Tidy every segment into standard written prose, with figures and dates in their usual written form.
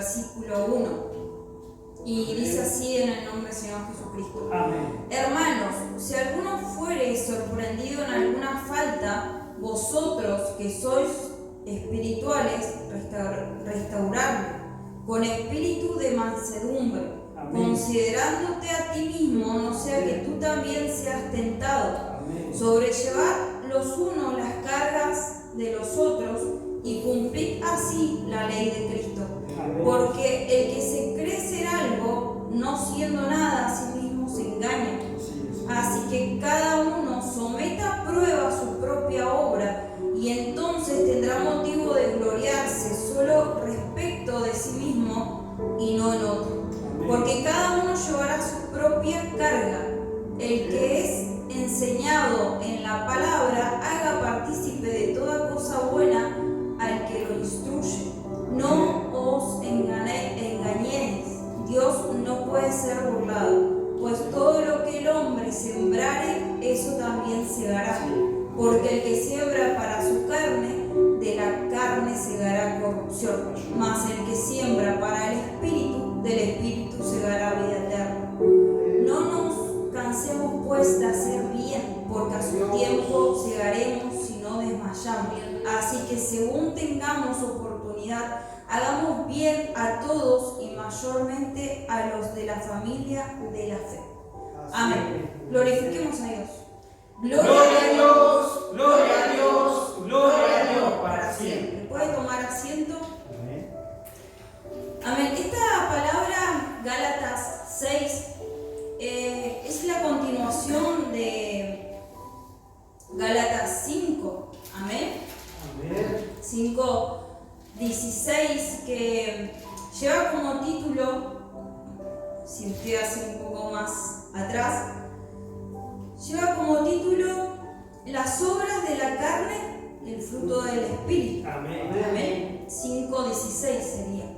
versículo 1. Y dice así en el nombre del Señor Jesucristo. Amén. Hermanos, si alguno fuere sorprendido en alguna falta, vosotros que sois espirituales, restauradlo con espíritu de mansedumbre, Amén. considerándote a ti mismo, no sea que tú también seas tentado. Amén. Sobrellevad los unos las cargas de los otros y cumplid así la ley de Cristo. Amén. Porque el que se cree ser algo, no siendo nada a sí mismo, se engaña. Así que cada uno someta a prueba su propia obra, y entonces tendrá motivo de gloriarse solo respecto de sí mismo y no en otro. Porque cada uno llevará su propia carga. El que es enseñado en la palabra, haga partícipe de toda cosa buena al que lo instruye. No os engañéis, Dios no puede ser burlado, pues todo lo que el hombre sembrare, eso también segará. Porque el que siembra para su carne, de la carne segará corrupción, mas el que siembra para el espíritu, del espíritu segará vida eterna. No nos cansemos pues de hacer bien, porque a su tiempo segaremos si no desmayamos. Así que según tengamos oportunidad, hagamos bien a todos y mayormente a los de la familia de la fe. Amén. Glorifiquemos a Dios. Gloria a Dios, gloria a Dios, gloria a Dios para siempre. ¿Puede tomar asiento? Amén. Amén. Esta palabra, Gálatas 6, es la continuación de Gálatas 5. Amén. Amén. 5:16, que lleva como título, si usted hace un poco más atrás, lleva como título las obras de la carne y el fruto del espíritu. Amén. Amén. 5:16 sería.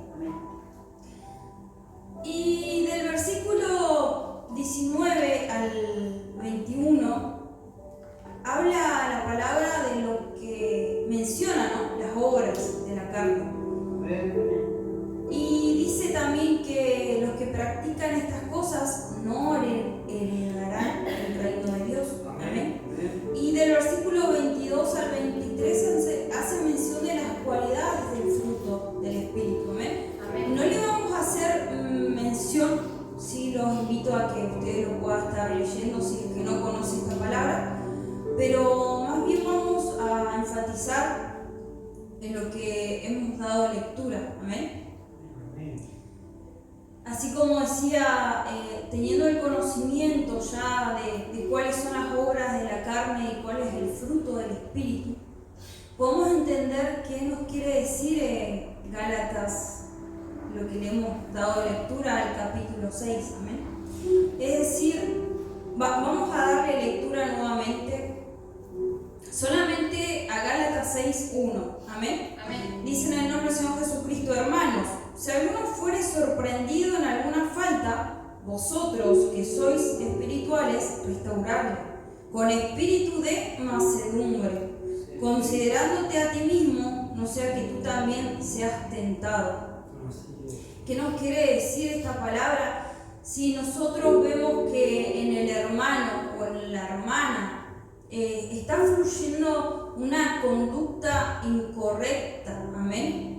Y del versículo 19 al 21 habla la palabra de lo que menciona, ¿no?, las obras de la carne. Y dice también que los que practican estas cosas no heredarán el reino de Dios. Amén. Y del versículo 22 al 23 hace mención de las cualidades del fruto del Espíritu. Amén. No le vamos a hacer mención, sí los invito a que ustedes lo puedan estar leyendo si es que no conocen esta palabra, pero más bien vamos a enfatizar en lo que hemos dado lectura. Amén. Así como decía, teniendo el conocimiento ya de cuáles son las obras de la carne y cuál es el fruto del Espíritu, podemos entender qué nos quiere decir Gálatas, lo que le hemos dado lectura al capítulo 6. Amén. Es decir, vamos a darle lectura nuevamente solamente a Gálatas 6:1. Amén. Amén. Dice en el nombre del Señor Jesucristo: hermanos, si alguno fuere sorprendido en alguna falta, vosotros que sois espirituales, restauradlo con espíritu de mansedumbre, considerándote a ti mismo, no sea que tú también seas tentado. ¿Qué nos quiere decir esta palabra? Si nosotros vemos que en el hermano o en la hermana está fluyendo una conducta incorrecta, amén,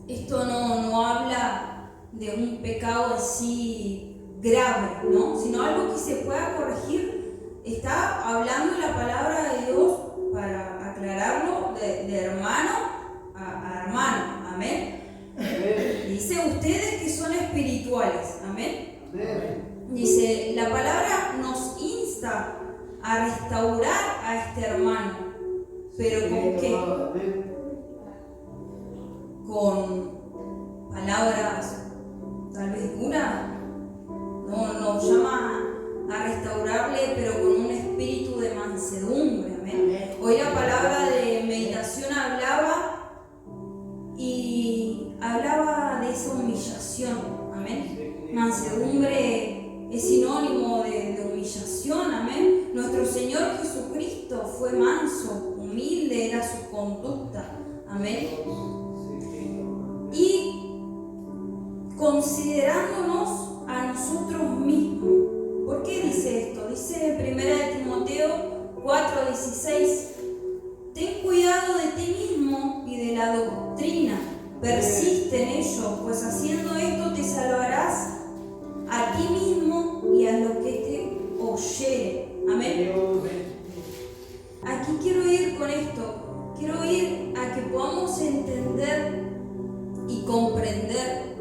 esto no habla de un pecado así grave, ¿no?, sino algo que se pueda corregir. Está hablando la palabra de Dios para aclararlo de hermano a hermano, amén. Dice ustedes que son espirituales, amén. Dice, la palabra nos insta a restaurar a este hermano, pero ¿con qué? Con palabras tal vez duras. No, nos llama a restaurarle, pero con un espíritu de mansedumbre. Amén. Hoy la palabra de meditación hablaba de esa humillación. Amén. Mansedumbre es sinónimo de humillación. Amén. Nuestro Señor Jesucristo fue manso, humilde era su conducta. Amén. Y considerándonos a nosotros mismos. ¿Por qué dice esto? Dice en 1 Timoteo 4:16, ten cuidado de ti mismo y de la doctrina, persiste en ello, pues haciendo esto te salvarás a ti mismo y a lo que te oyere. Amén. Aquí quiero ir con esto, quiero ir a que podamos entender y comprender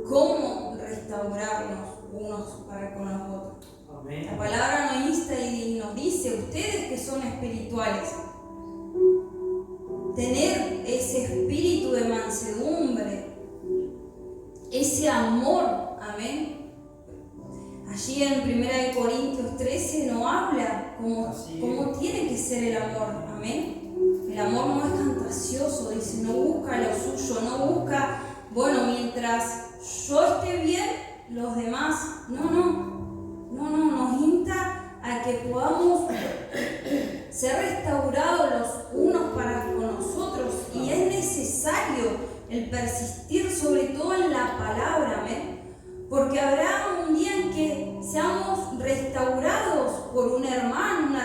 cómo restaurarnos unos para con los otros. Amén. La palabra nos insta y nos dice, ustedes que son espirituales, tener ese espíritu de mansedumbre, ese amor, amén. Allí en 1 Corintios 13 nos habla cómo tiene que ser el amor, amén. El amor no es fantasioso, dice, no busca lo suyo, no busca, bueno, mientras yo esté bien, los demás, no, nos insta a que podamos ser restaurados los unos para con nosotros, y es necesario el persistir sobre todo en la palabra, amén, porque habrá un día en que seamos restaurados por un hermano,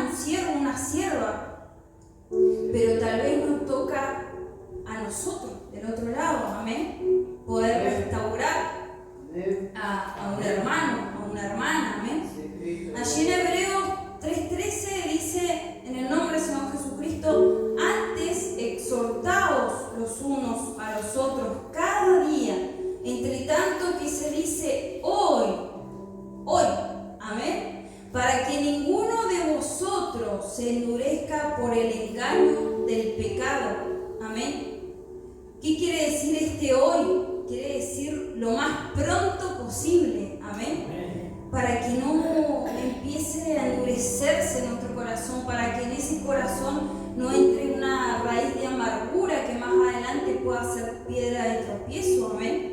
un siervo, una sierva, pero tal vez nos toca a nosotros del otro lado, amén, poder restaurar a un hermano, a una hermana, amén. Allí en Hebreos 3:13 dice, en el nombre del Señor Jesucristo, antes exhortaos los unos a los otros cada día, entre tanto que se dice hoy, amén, para que ninguno de vosotros se endurezca por el engaño del pecado, amén. ¿Qué quiere decir este hoy? Quiere decir lo más pronto posible, amén, para que no empiece a endurecerse nuestro corazón, para que en ese corazón no entre una raíz de amargura que más adelante pueda ser piedra de tropiezo, amén.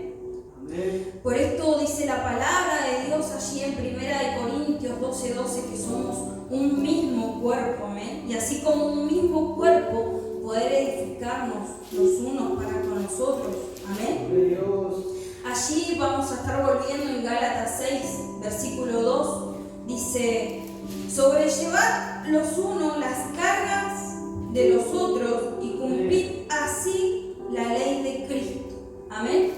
Por esto dice la palabra de Dios allí en 1 Corintios 12:12 que somos un mismo cuerpo, amén, y así como un mismo cuerpo poder edificarnos los unos para con nosotros, amén. Allí vamos a estar volviendo en Gálatas 6, versículo 2, dice, sobrellevad los unos las cargas de los otros y cumplid así la ley de Cristo, amén.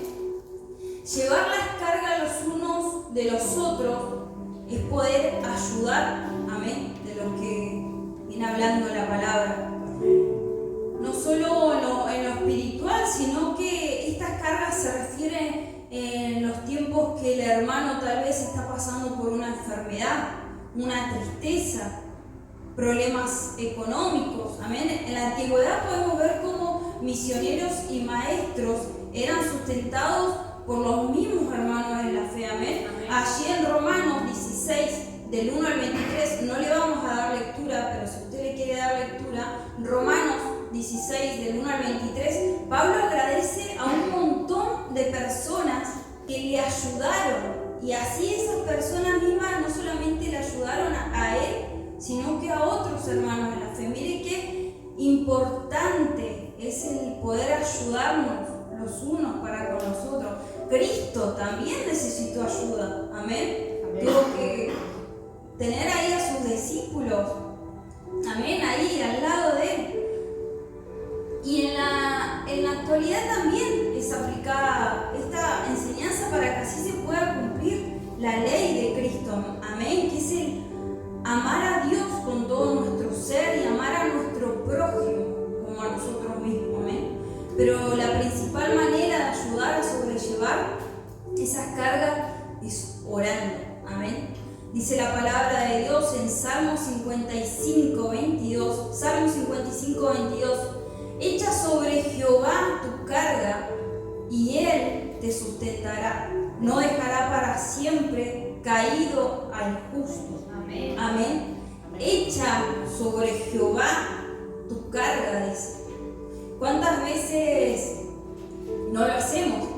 Llevar las cargas los unos de los otros es poder ayudar, amén, de lo que viene hablando la palabra. No solo en lo espiritual, sino que estas cargas se refieren en los tiempos que el hermano tal vez está pasando por una enfermedad, una tristeza, problemas económicos, amén. En la antigüedad podemos ver cómo misioneros y maestros eran sustentados por los mismos hermanos en la fe, amén. Allí en Romanos 16, del 1 al 23, no le vamos a dar lectura, pero si usted le quiere dar lectura, Romanos 16, del 1 al 23, Pablo agradece a un montón de personas que le ayudaron, y así esas personas mismas no solamente le ayudaron a él, sino que a otros hermanos de la fe. Mire qué importante es el poder ayudarnos los unos para con los otros. Cristo también necesitó ayuda, amén. Tuvo que tener ahí a sus discípulos, amén, ahí al lado de él. Y en la actualidad también es aplicada esta enseñanza para que así se pueda cumplir la ley de Cristo, amén, que es el amar a Dios con todo nuestro ser y amar a nuestro prójimo como a nosotros mismos, amén. Pero la principal manera de ayudar a sobrellevar esas cargas es orando, amén. Dice la palabra de Dios en Salmo 55:22, Salmo 55:22, echa sobre Jehová tu carga y Él te sustentará, no dejará para siempre caído al justo, amén. Amén. Echa sobre Jehová tu carga, dice. ¿Cuántas veces no lo hacemos?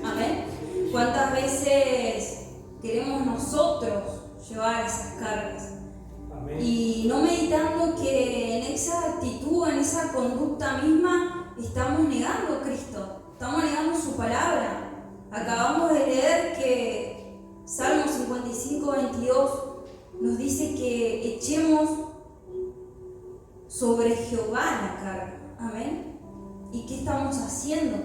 Amén. ¿Cuántas veces queremos nosotros llevar esas cargas? Amén. Y no meditando que en esa actitud, en esa conducta misma, estamos negando a Cristo, estamos negando su palabra. Acabamos de leer que Salmo 55, 22 nos dice que echemos sobre Jehová la carga. Amén. ¿Y qué estamos haciendo?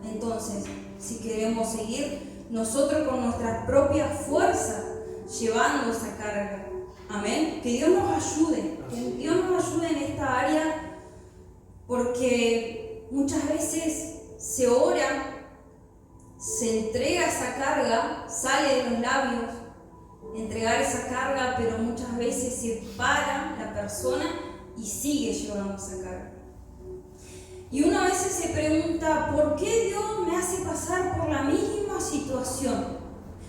Entonces, si queremos seguir nosotros con nuestra propia fuerza llevando esa carga. Amén. Que Dios nos ayude. Que Dios nos ayude en esta área, porque muchas veces se ora, se entrega esa carga, sale de los labios entregar esa carga, pero muchas veces se para la persona y sigue llevando esa carga. Y uno a veces se pregunta, ¿por qué Dios me hace pasar por la misma situación?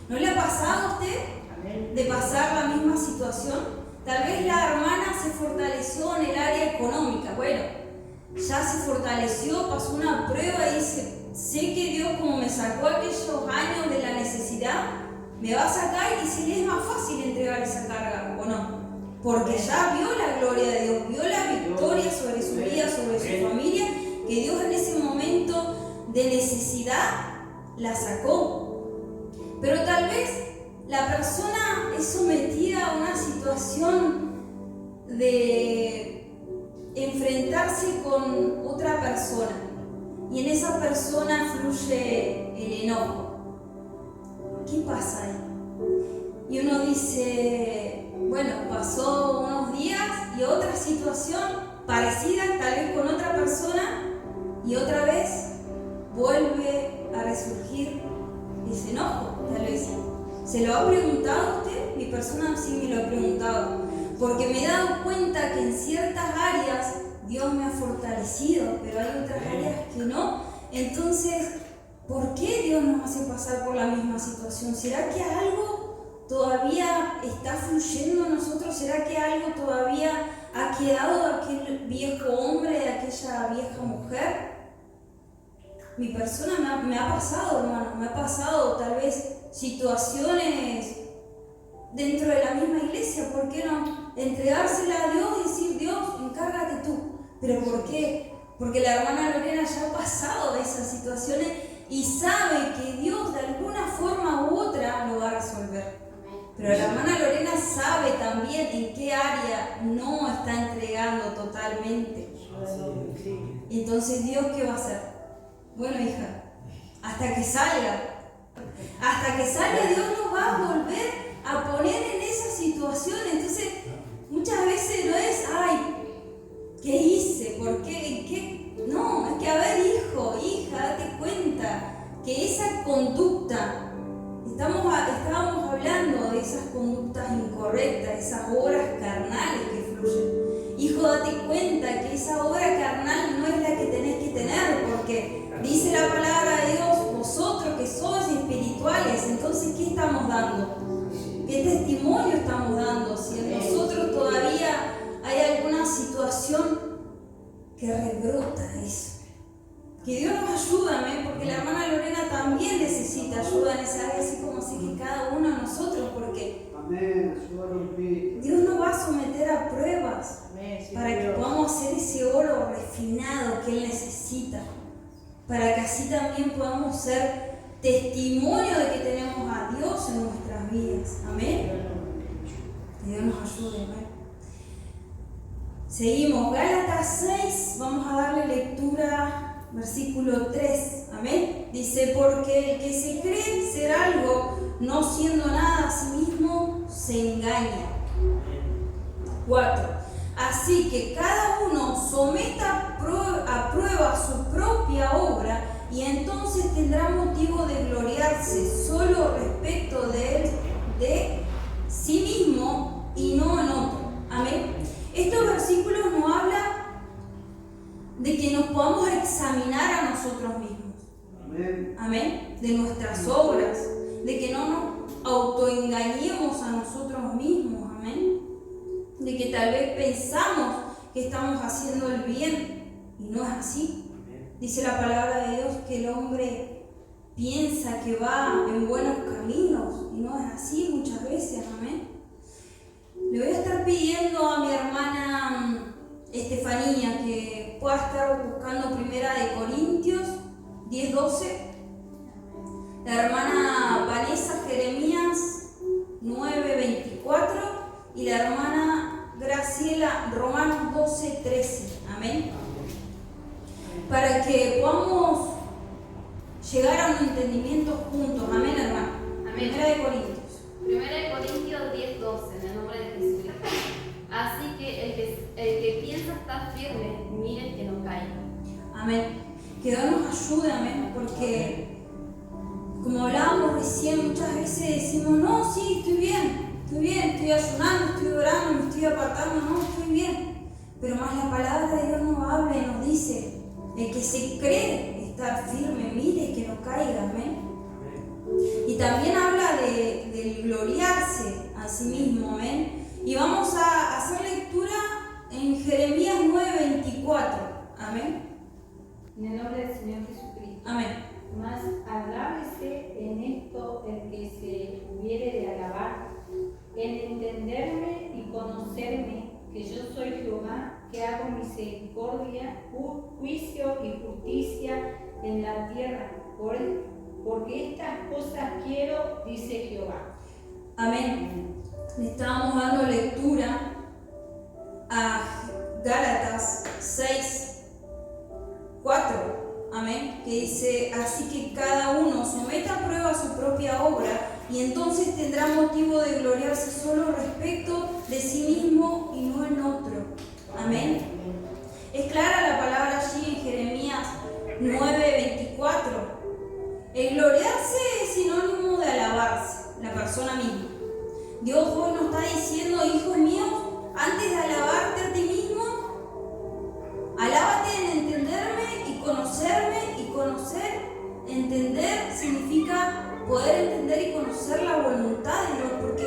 ¿No le ha pasado a usted de pasar la misma situación? Tal vez la hermana se fortaleció en el área económica. Bueno, ya se fortaleció, pasó una prueba y dice, sé que Dios, como me sacó aquellos años de la necesidad, me va a sacar, y se le es más fácil entregar esa carga, ¿o no? Porque ya vio la gloria de Dios, vio la victoria sobre su vida, sobre su familia, que Dios en ese momento de necesidad la sacó. Pero tal vez la persona es sometida a una situación de enfrentarse con otra persona, y en esa persona fluye el enojo. ¿Qué pasa ahí? Y uno dice, bueno, pasó unos días y otra situación parecida, tal vez con otra persona, y otra vez vuelve a resurgir ese enojo, tal vez. ¿Se lo ha preguntado usted? Mi persona sí me lo ha preguntado, porque me he dado cuenta que en ciertas áreas Dios me ha fortalecido, pero hay otras áreas que no. Entonces, ¿por qué Dios nos hace pasar por la misma situación? ¿Será que algo todavía está fluyendo en nosotros? ¿Será que algo todavía ha quedado de aquel viejo hombre, de aquella vieja mujer? Mi persona me ha pasado, hermano, me ha pasado tal vez situaciones dentro de la misma iglesia. ¿Por qué no? Entregársela a Dios y decir, Dios, encárgate tú. ¿Pero por qué? Porque la hermana Lorena ya ha pasado de esas situaciones y sabe que Dios de alguna forma u otra lo va a resolver. Pero la hermana Lorena sabe también en qué área no está entregando totalmente. Entonces, ¿Dios qué va a hacer? Bueno, hija, hasta que salga Dios nos va a volver a poner en esa situación. Entonces, muchas veces no es, ay, ¿qué hice? ¿Por qué? ¿Qué? No, es que, a ver, hijo, hija, date cuenta que esa conducta, estábamos hablando de esas conductas incorrectas, esas obras carnales que fluyen. Hijo, date cuenta que esa obra carnal no es la que tenés que tener, porque dice la palabra de Dios, vosotros que sois espirituales. Entonces, ¿qué estamos dando? ¿Qué testimonio estamos dando? Si en nosotros todavía hay alguna situación que rebrota eso. Que Dios nos ayude, porque la hermana Lorena también necesita ayuda en esa área, así como sé que cada uno de nosotros, porque Dios nos va a someter a pruebas para que podamos hacer ese oro refinado que Él necesita, para que así también podamos ser testimonio de que tenemos a Dios en nuestras vidas. Amén. Que Dios nos ayude. Amén. Seguimos, Gálatas 6, vamos a darle lectura, versículo 3, amén. Dice, porque el que se cree ser algo, no siendo nada a sí mismo, se engaña. 4, así que cada uno someta a prueba su propia obra, y entonces tendrá motivo de gloriarse solo respecto de sí mismo y no en otro. Amén. Estos versículos nos hablan de que nos podamos examinar a nosotros mismos. Amén. Amén. De nuestras obras, de que no nos autoengañemos a nosotros mismos. Amén. De que tal vez pensamos que estamos haciendo el bien y no es así. Dice la palabra de Dios que el hombre piensa que va en buenos caminos y no es así muchas veces. Amén. Le voy a estar pidiendo a mi hermana Estefanía que pueda estar buscando 1 Corintios 10:12, La hermana Vanessa, Jeremías 9:24. Y la hermana Graciela, Romanos 12:13. Amén. Para que podamos llegar a un entendimiento juntos. Amén, hermano. Amén. Primera de Corintios. Primera de Corintios 10:12, en el nombre de Jesucristo. Así que el que piensa estar firme, mire que no caiga. Amén. Que Dios nos ayude, amén, porque como hablábamos recién, muchas veces decimos, no, sí, estoy bien, estoy ayunando, estoy orando, me estoy apartando, no, estoy bien. Pero más la palabra de Dios nos habla y nos dice, el que se cree estar firme, mire que no caiga, amén. Y también habla de gloriarse a sí mismo, amén. Y vamos a hacer lectura en Jeremías 9:24, amén. En el nombre del Señor Jesucristo. Amén. Mas alábese en esto el que se hubiere de alabar, en entenderme y conocerme, que yo soy Jehová, que hago misericordia, juicio y justicia en la tierra, porque estas cosas quiero, dice Jehová. Amén. Le estábamos dando lectura a Gálatas 6:4. Amén. Que dice, así que cada uno someta a prueba su propia obra y entonces tendrá motivo de gloriarse solo respecto de sí mismo y no en otro. Amén. Es clara la palabra allí en Jeremías 9:24. El gloriarse es sinónimo de alabarse, la persona misma. Dios hoy nos está diciendo, hijos míos, antes de alabarte a ti mismo, alábate en entenderme y conocerme, y conocer, entender significa poder entender y conocer la voluntad de Dios, porque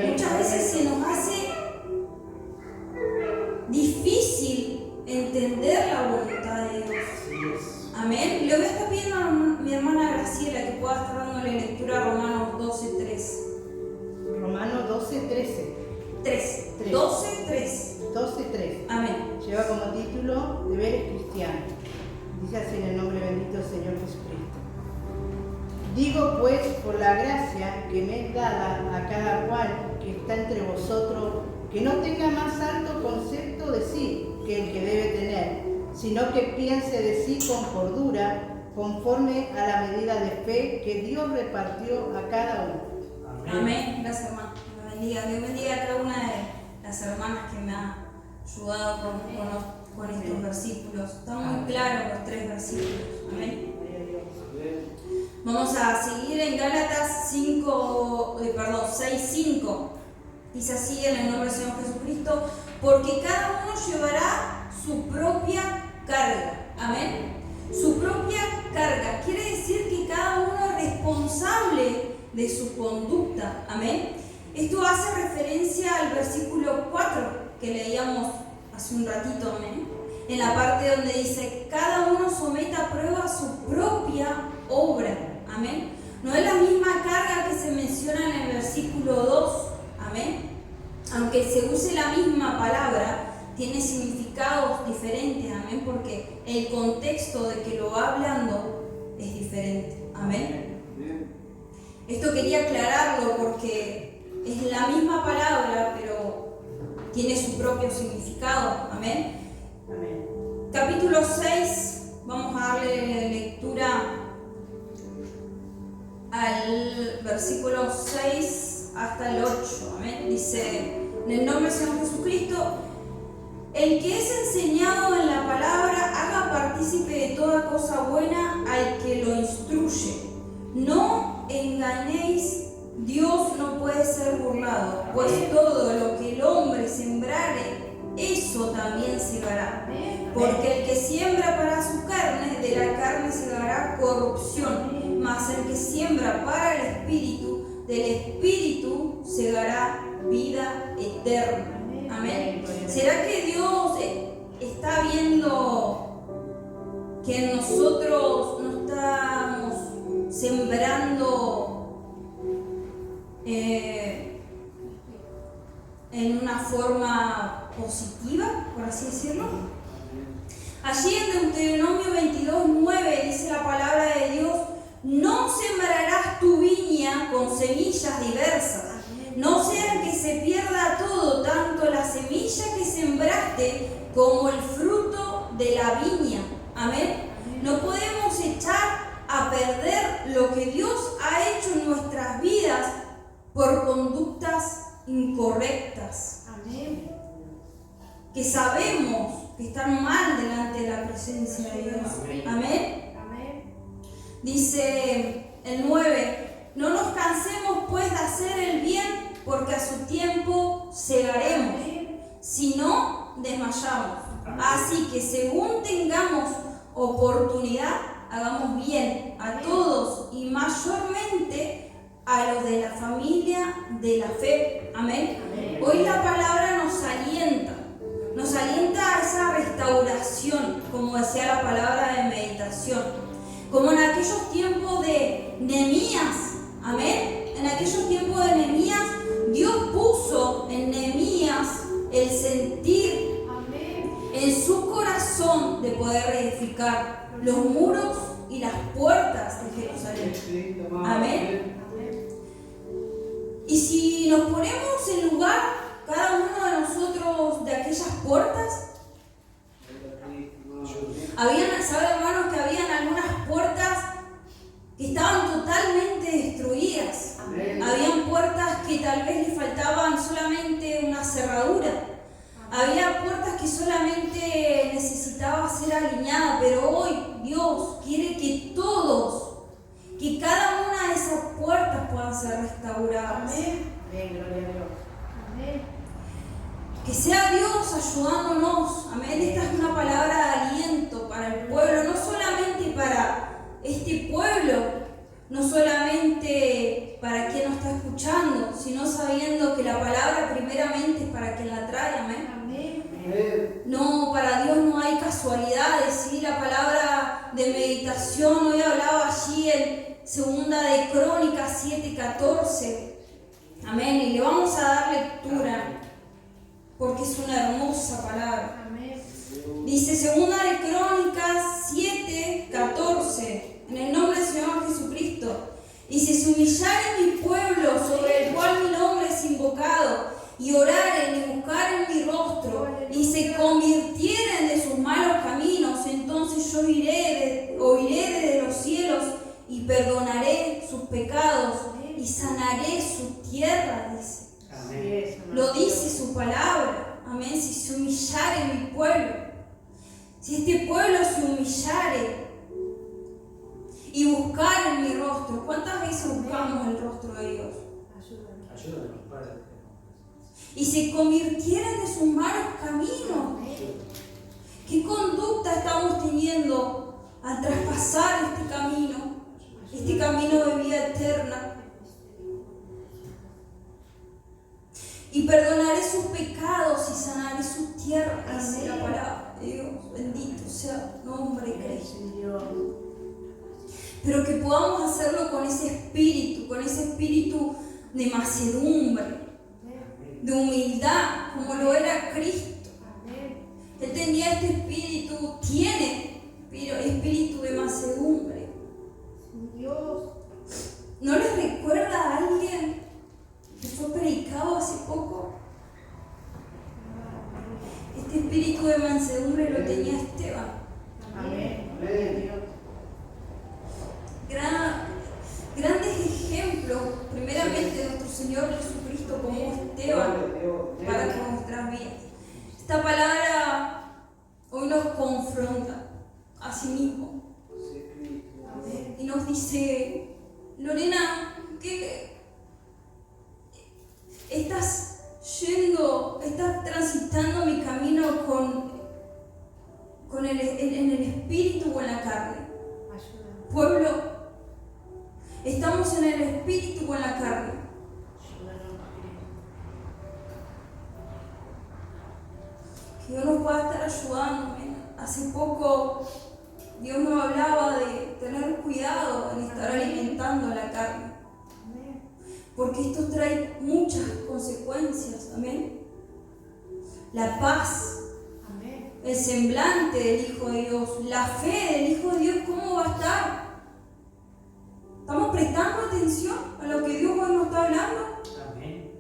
muchas veces se nos hace difícil entender la voluntad de Dios. Amén. Le voy a estar pidiendo a mi hermana Graciela que pueda estar dándole lectura a Romanos 12:3. Romanos 12:13. 12:3. Amén. Lleva como título Deberes cristianos. Dice así en el nombre bendito del Señor Jesucristo. Digo pues, por la gracia que me es dada a cada cual que está entre vosotros, que no tenga más alto concepto de sí que el que debe tener, sino que piense de sí con cordura, conforme a la medida de fe que Dios repartió a cada uno. Amén. Gracias, hermano. Dios bendiga a cada una de las hermanas que me ha ayudado con estos versículos. Están muy claros los 3 versículos. Amén. Vamos a seguir en Gálatas 6:5. Dice así en el nombre del Señor Jesucristo, porque cada uno llevará su propia carga. Amén. Su propia carga. Quiere decir que cada uno es responsable de su conducta. Amén. Esto hace referencia al versículo 4 que leíamos hace un ratito. Amén. En la parte donde dice, cada uno someta a prueba su propia obra. Amén. No es la misma carga que se menciona en el versículo 2. Amén. Aunque se use la misma palabra, tiene significados diferentes. Amén. Porque el contexto de que lo va hablando es diferente. Amén. Esto quería aclararlo porque es la misma palabra, pero tiene su propio significado. Amén. Amén. Capítulo 6, vamos a darle lectura al versículo 6 hasta el 8. Amén. Dice, en el nombre del Señor Jesucristo, el que es enseñado en la palabra, haga partícipe de toda cosa buena al que lo instruye. No engañéis, Dios no puede ser burlado, pues todo lo que el hombre sembrare, eso también segará. Porque el que siembra para su carne, de la carne segará corrupción, mas el que siembra para el Espíritu, del Espíritu segará vida eterna. Amén. ¿Será que Dios está viendo que nosotros no estamos sembrando en una forma positiva, por así decirlo? Allí en Deuteronomio 22:9 dice la palabra de Dios, no sembrarás tu viña con semillas diversas. No sea que se pierda todo, tanto la semilla que sembraste como el fruto de la viña. Amén. No podemos echar a perder lo que Dios ha hecho en nuestras vidas por conductas incorrectas. Amén. Que sabemos que están mal delante de la presencia de Dios. Amén. Amén. Dice el 9. No nos cansemos pues de hacer el bien, porque a su tiempo segaremos, si no desmayamos. Así que según tengamos oportunidad, hagamos bien a todos y mayormente a los de la familia de la fe. Amén. Hoy la palabra nos alienta a esa restauración, como decía la palabra de meditación, como en aquellos tiempos de Nehemías. Amén. En aquellos tiempos de Nehemías, Dios puso en Nehemías el sentir en su corazón de poder reedificar los muros y las puertas de Jerusalén. Amén. Y si nos ponemos en lugar, cada uno de nosotros, de aquellas puertas, ¿saben, hermanos, que habían algunas puertas que estaban totalmente destruidas? Habían puertas que tal vez le faltaban solamente una cerradura. Había puertas que solamente necesitaba ser alineada, pero hoy Dios quiere que todos, que cada una de esas puertas puedan ser restauradas. Amén. Gloria a Dios. Amén. Que sea Dios ayudándonos. Amén. Esta es una palabra de aliento para el pueblo, no solamente para este pueblo, no solamente para quien nos está escuchando, sino sabiendo que la palabra primeramente es para quien la trae. Amén. No, para Dios no hay casualidades, ¿sí? La palabra de meditación, hoy hablaba allí en 2 de Crónicas 7:14. Amén. Y le vamos a dar lectura porque es una hermosa palabra. Amén. Dice 2 de Crónicas 7:14, en el nombre del Señor Jesucristo. Dice: si humillare mi pueblo sobre el cual mi nombre es invocado, y oraren y buscaren mi rostro, y se convirtieren de sus malos caminos, entonces yo oiré desde los cielos y perdonaré sus pecados y sanaré su tierra, dice. Amén. Lo dice su palabra. Amén. Si se humillare mi pueblo, si este pueblo se humillare y buscaren mi rostro. ¿Cuántas veces buscamos el rostro de Dios? Ayúdanos, Padre. Y se convirtieran de sus malos caminos. ¿Qué conducta estamos teniendo al traspasar este camino de vida eterna? Y perdonaré sus pecados y sanaré su tierra, dice la palabra de Dios. Bendito sea el nombre de Cristo. Pero que podamos hacerlo con ese espíritu de mansedumbre, de humildad, como lo era Cristo. Él tenía tiene espíritu de mansedumbre. Dios. ¿No les recuerda a alguien que fue predicado hace poco? Este espíritu de mansedumbre lo tenía Esteban. Amén. Gloria a Dios. Grandes ejemplos, primeramente de nuestro Señor Jesucristo como Esteban, para con nuestras vidas. Esta palabra hoy nos confronta a sí mismo. Y nos dice: Lorena, ¿qué estás transitando mi camino en el espíritu o en la carne? Pueblo, ¿estamos en el espíritu o en la carne? Que Dios nos pueda estar ayudando. Hace poco Dios nos hablaba de tener cuidado en estar alimentando la carne, porque esto trae muchas consecuencias. Amén. La paz, el semblante del Hijo de Dios, la fe del Hijo de Dios, ¿cómo va a estar? ¿Estamos prestando atención a lo que Dios hoy nos está hablando? Amén.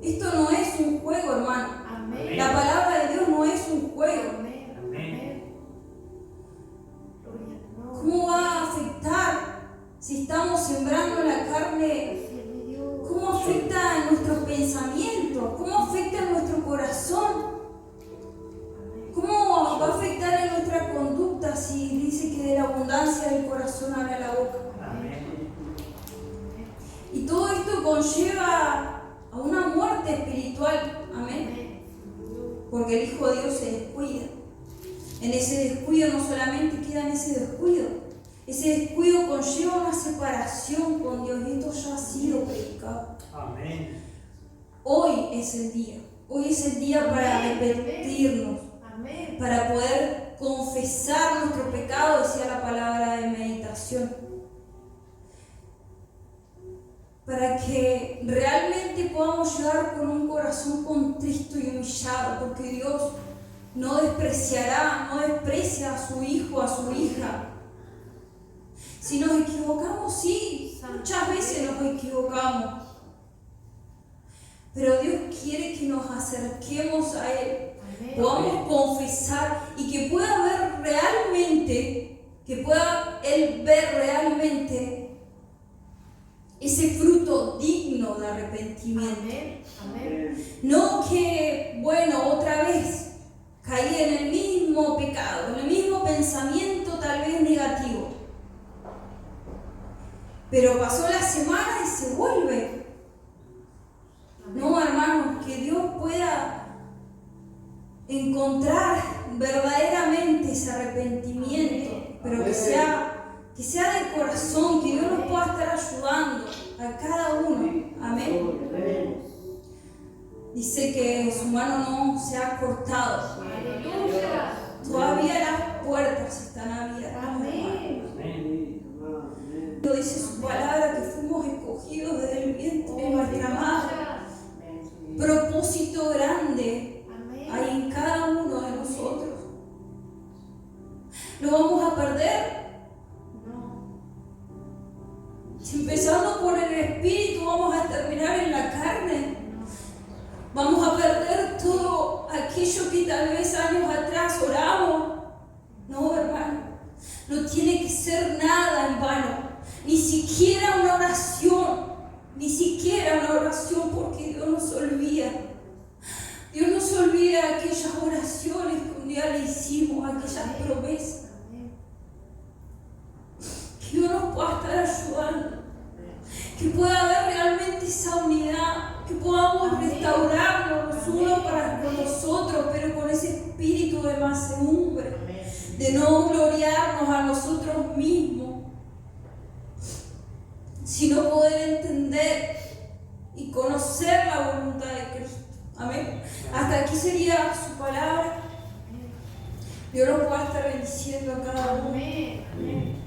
Esto no es un juego, hermano. Amén. La palabra de Dios no es un juego. Amén. Amén. Gloria a Dios. ¿Cómo va a afectar si estamos sembrando la carne? ¿Cómo afecta a nuestros pensamientos? ¿Cómo afecta a nuestro corazón? ¿Cómo va a afectar en nuestra conducta si dice que de la abundancia del corazón habla la boca? Amén. Y todo esto conlleva a una muerte espiritual. Amén. Porque el Hijo de Dios se descuida. En ese descuido no solamente queda en ese descuido. Ese descuido conlleva una separación con Dios y esto ya ha sido predicado. Amén. Hoy es el día. Hoy es el día para arrepentirnos, para poder confesar nuestro pecado, decía la palabra de meditación. Para que realmente podamos llegar con un corazón contristo y humillado, porque Dios no desprecia a su hijo, a su hija. Si nos equivocamos, sí, muchas veces nos equivocamos. Pero Dios quiere que nos acerquemos a Él, podamos confesar y que pueda ver realmente, que pueda Él ver realmente ese fruto digno de arrepentimiento. No que, bueno, otra vez caí en el mismo pecado, en el mismo pensamiento tal vez negativo. Pero pasó la semana y se vuelve. No, hermanos, que Dios pueda encontrar verdaderamente ese arrepentimiento, pero que sea de corazón, que Dios nos pueda estar ayudando a cada uno. Amén. Dice que su mano no se ha cortado. Todavía las puertas están abiertas. Dice su palabra que fuimos escogidos desde el vientre de nuestra madre. Propósito grande hay en cada uno de nosotros. ¿Lo vamos a perder? No. Si empezando por el espíritu vamos a terminar en la carne. Vamos a perder todo aquello que tal vez años atrás oramos. No, hermano, no tiene que ser nada en vano. Ni siquiera una oración, porque Dios no se olvida. Dios no se olvida de aquellas oraciones que un día le hicimos, aquellas promesas. Que Dios nos pueda estar ayudando, que pueda haber realmente esa unidad, que podamos restaurarnos los unos para con los otros, pero con ese espíritu de mansedumbre, de no gloriarnos a nosotros mismos, sino poder entender y conocer la voluntad de Cristo. Amén. Hasta aquí sería su palabra. Dios nos pueda estar bendiciendo a cada uno. Amén.